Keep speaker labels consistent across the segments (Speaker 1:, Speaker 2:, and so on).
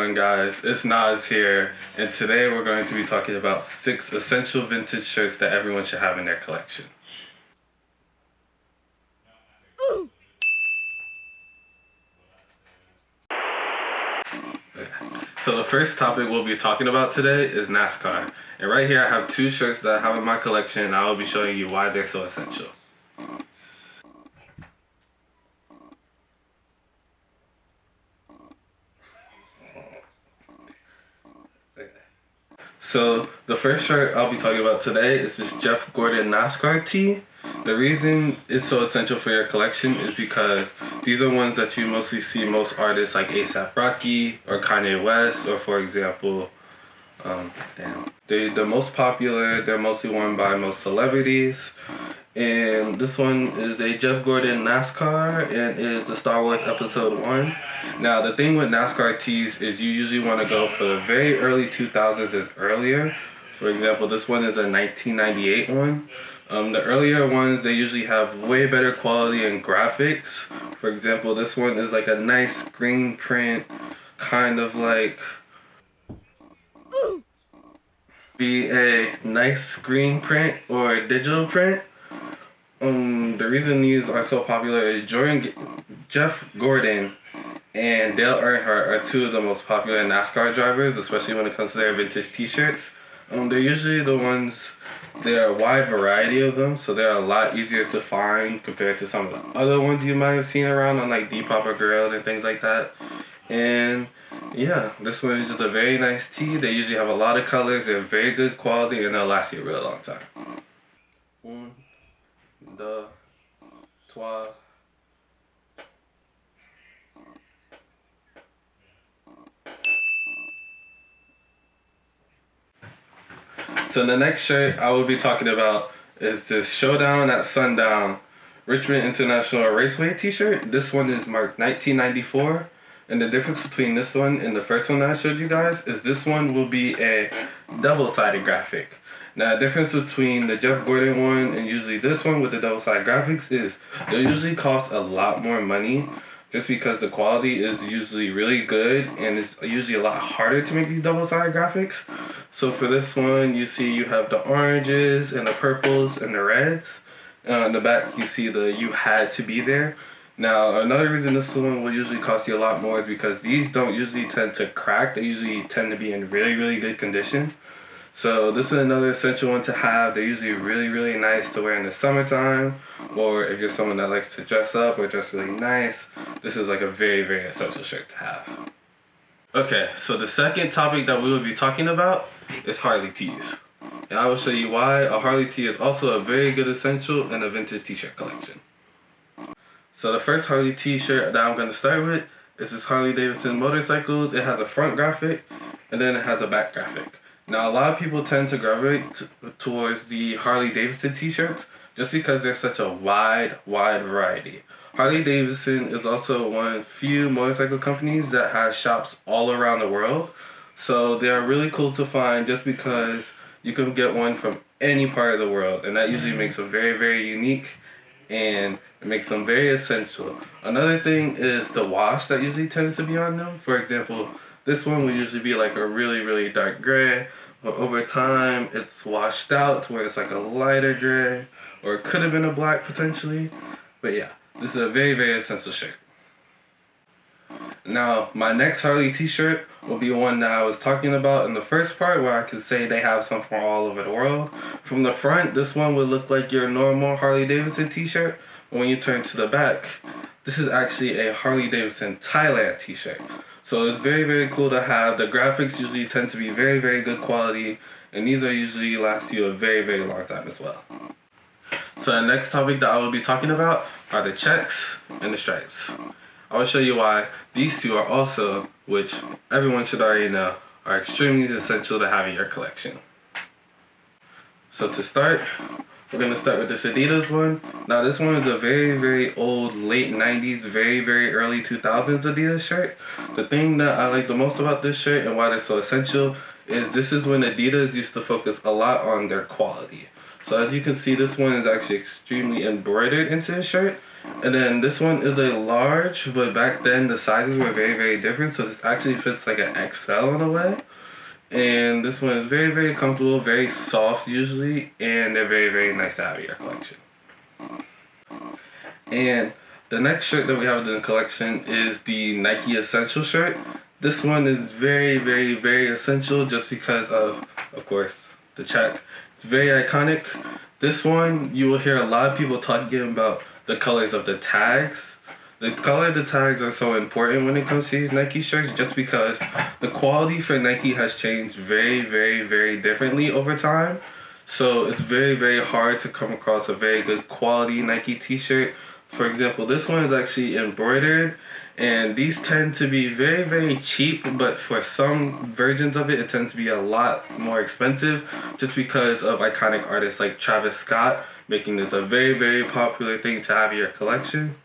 Speaker 1: going, guys? It's Nas here, and today we're going to be talking about 6 essential vintage shirts that everyone should have in their collection. So the first topic we'll be talking about today is NASCAR. And right here I have 2 shirts that I have in my collection, and I will be showing you why they're so essential. So the first shirt I'll be talking about today is this Jeff Gordon NASCAR tee. The reason it's so essential for your collection is because these are ones that you mostly see most artists like A$AP Rocky or Kanye West, or for example, they're most popular. They're mostly worn by most celebrities. And this one is a Jeff Gordon NASCAR and is the Star Wars Episode 1. Now, the thing with NASCAR tees is you usually want to go for the very early 2000s and earlier. For example, this one is a 1998 one. The earlier ones, they usually have way better quality and graphics. For example, this one is like a nice screen print, kind of like be a nice screen print or a digital print. The reason these are so popular is Jeff Gordon and Dale Earnhardt are 2 of the most popular NASCAR drivers, especially when it comes to their vintage t-shirts. They're usually the ones, there are a wide variety of them, so they're a lot easier to find compared to some of the other ones you might have seen around on like Depop or Grill and things like that. And yeah, this one is just a very nice tee. They usually have a lot of colors, they're very good quality, and they'll last you a real long time. 1, 2, 3. So the next shirt I will be talking about is this Showdown at Sundown Richmond International Raceway t-shirt. This one is marked 1994. And the difference between this one and the first one that I showed you guys is this one will be a double-sided graphic. Now, the difference between the Jeff Gordon one and usually this one with the double-sided graphics is they usually cost a lot more money just because the quality is usually really good and it's usually a lot harder to make these double-sided graphics. So for this one, you see you have the oranges and the purples and the reds. On the back, you see the "You Had to Be There." Now, another reason this one will usually cost you a lot more is because these don't usually tend to crack. They usually tend to be in really, really good condition. So this is another essential one to have. They're usually really, really nice to wear in the summertime, or if you're someone that likes to dress up or dress really nice, this is like a very, very essential shirt to have. Okay, so the second topic that we will be talking about is Harley tees. And I will show you why a Harley tee is also a very good essential in a vintage t-shirt collection. So the first Harley t-shirt that I'm going to start with is this Harley Davidson motorcycles. It has a front graphic and then it has a back graphic. Now, a lot of people tend to gravitate towards the Harley Davidson t-shirts just because there's such a wide variety. Harley Davidson is also one of the few motorcycle companies that has shops all around the world. So they are really cool to find just because you can get one from any part of the world, and that usually makes them very, very unique and it makes them very essential. Another thing is the wash that usually tends to be on them. For example, this one will usually be like a really, really dark gray, but over time it's washed out to where it's like a lighter gray, or it could have been a black potentially. But yeah, this is a very, very essential shirt. Now, my next Harley t-shirt will be one that I was talking about in the first part, where I could say they have some from all over the world. From the front, this one would look like your normal Harley Davidson t-shirt. But when you turn to the back, this is actually a Harley Davidson Thailand t-shirt. So it's very, very cool to have. The graphics usually tend to be very, very good quality, and these are usually last you a very, very long time as well. So the next topic that I will be talking about are the checks and the stripes. I will show you why these 2 are also, which everyone should already know, are extremely essential to have in your collection. So to start, we're going to start with this Adidas one. Now this one is a very, very old, late 90s, very, very early 2000s Adidas shirt. The thing that I like the most about this shirt and why they're so essential is this is when Adidas used to focus a lot on their quality. So as you can see, this one is actually extremely embroidered into the shirt. And then this one is a large, but back then the sizes were very, very different. So this actually fits like an XL in a way. And this one is very, very comfortable, very soft usually, and they're very, very nice to have in your collection. And the next shirt that we have in the collection is the Nike Essential shirt. This one is very, very, very essential just because of course, the check. It's very iconic. This one, you will hear a lot of people talking about the colors of the tags. The color of the tags are so important when it comes to these Nike shirts just because the quality for Nike has changed very, very, very differently over time. So it's very, very hard to come across a very good quality Nike t-shirt. For example, this one is actually embroidered, and these tend to be very, very cheap, but for some versions of it, it tends to be a lot more expensive just because of iconic artists like Travis Scott making this a very, very popular thing to have in your collection.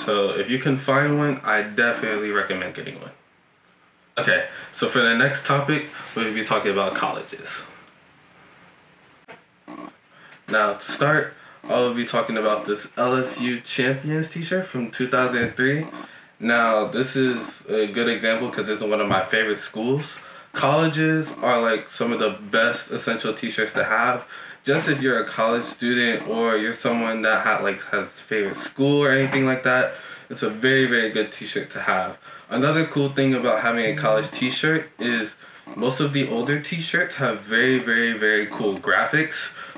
Speaker 1: So if you can find one, I definitely recommend getting one. Okay, so for the next topic, we'll be talking about colleges. Now, to start, I'll be talking about this LSU Champions t-shirt from 2003. Now, this is a good example because it's one of my favorite schools. Colleges are like some of the best essential t-shirts to have. Just if you're a college student or you're someone that has favorite school or anything like that, it's a very, very good t-shirt to have. Another cool thing about having a college t-shirt is most of the older t-shirts have very, very, very cool graphics.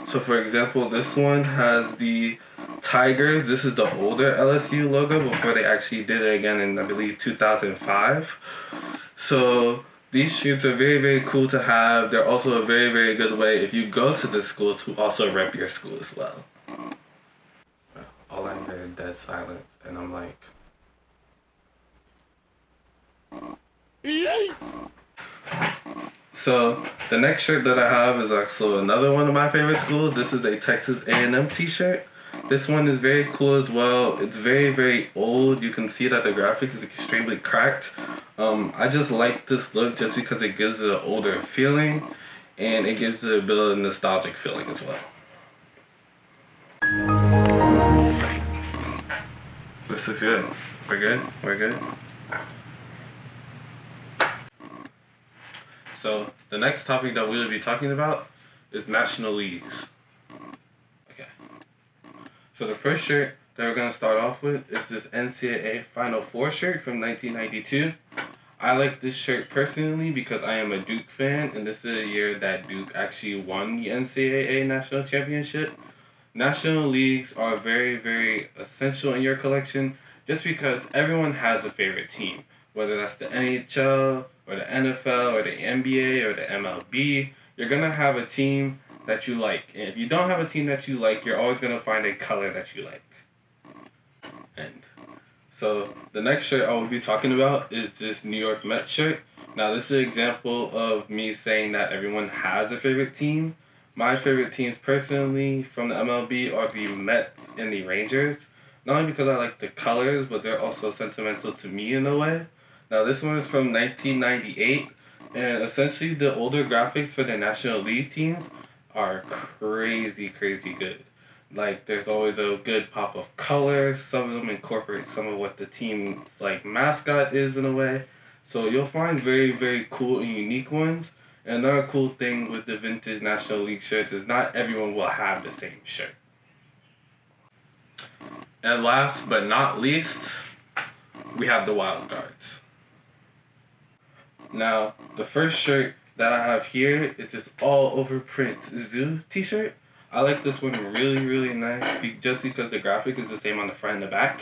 Speaker 1: So for example, this one has the Tigers. This is the older LSU logo before they actually did it again in, I believe, 2005. So these shirts are very, very cool to have. They're also a very, very good way if you go to the school to also rep your school as well. All I hear is dead silence, and I'm like... So the next shirt that I have is actually another one of my favorite schools. This is a Texas A&M t-shirt. This one is very cool as well. It's very, very old. You can see that the graphics is extremely cracked. I just like this look just because it gives it an older feeling and it gives it a bit of a nostalgic feeling as well. This is good. We're good? We're good? So the next topic that we will be talking about is National Leagues. Okay. So the first shirt that we're going to start off with is this NCAA Final Four shirt from 1992. I like this shirt personally because I am a Duke fan, and this is a year that Duke actually won the NCAA National Championship. National Leagues are very, very essential in your collection just because everyone has a favorite team, whether that's the NHL or the NFL or the NBA or the MLB. You're going to have a team that you like. And if you don't have a team that you like, you're always going to find a color that you like. And so the next shirt I will be talking about is this New York Mets shirt. Now this is an example of me saying that everyone has a favorite team. My favorite teams personally from the MLB are the Mets and the Rangers. Not only because I like the colors, but they're also sentimental to me in a way. Now this one is from 1998, and essentially the older graphics for the National League teams are crazy, crazy good. Like there's always a good pop of color. Some of them incorporate some of what the team's like mascot is in a way. So you'll find very, very cool and unique ones. And another cool thing with the vintage National League shirts is not everyone will have the same shirt. And last but not least, we have the Wildcards. Now, the first shirt that I have here is this all over print zoo t-shirt. I like this one really, really nice just because the graphic is the same on the front and the back.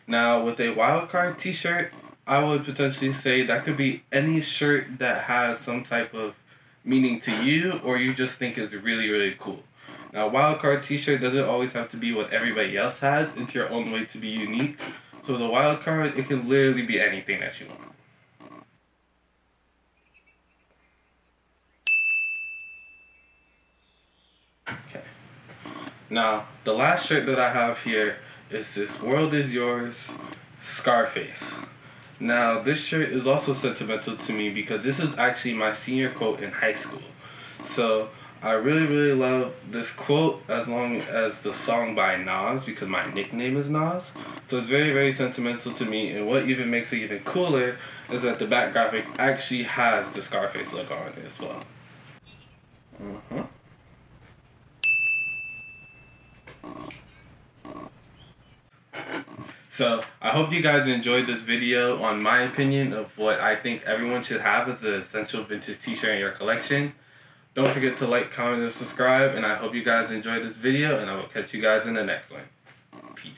Speaker 1: Now, with a Wildcard t-shirt, I would potentially say that could be any shirt that has some type of meaning to you or you just think is really, really cool. Now, Wildcard t-shirt doesn't always have to be what everybody else has. It's your own way to be unique. So the Wildcard, it can literally be anything that you want. Okay. Now, the last shirt that I have here is this World Is Yours Scarface. Now, this shirt is also sentimental to me because this is actually my senior quote in high school. So, I really, really love this quote as long as the song by Nas because my nickname is Nas. So it's very, very sentimental to me. And what even makes it even cooler is that the back graphic actually has the Scarface logo on it as well. Uh-huh. So I hope you guys enjoyed this video on my opinion of what I think everyone should have as an essential vintage t-shirt in your collection. Don't forget to like, comment, and subscribe, and I hope you guys enjoyed this video, and I will catch you guys in the next one. Peace.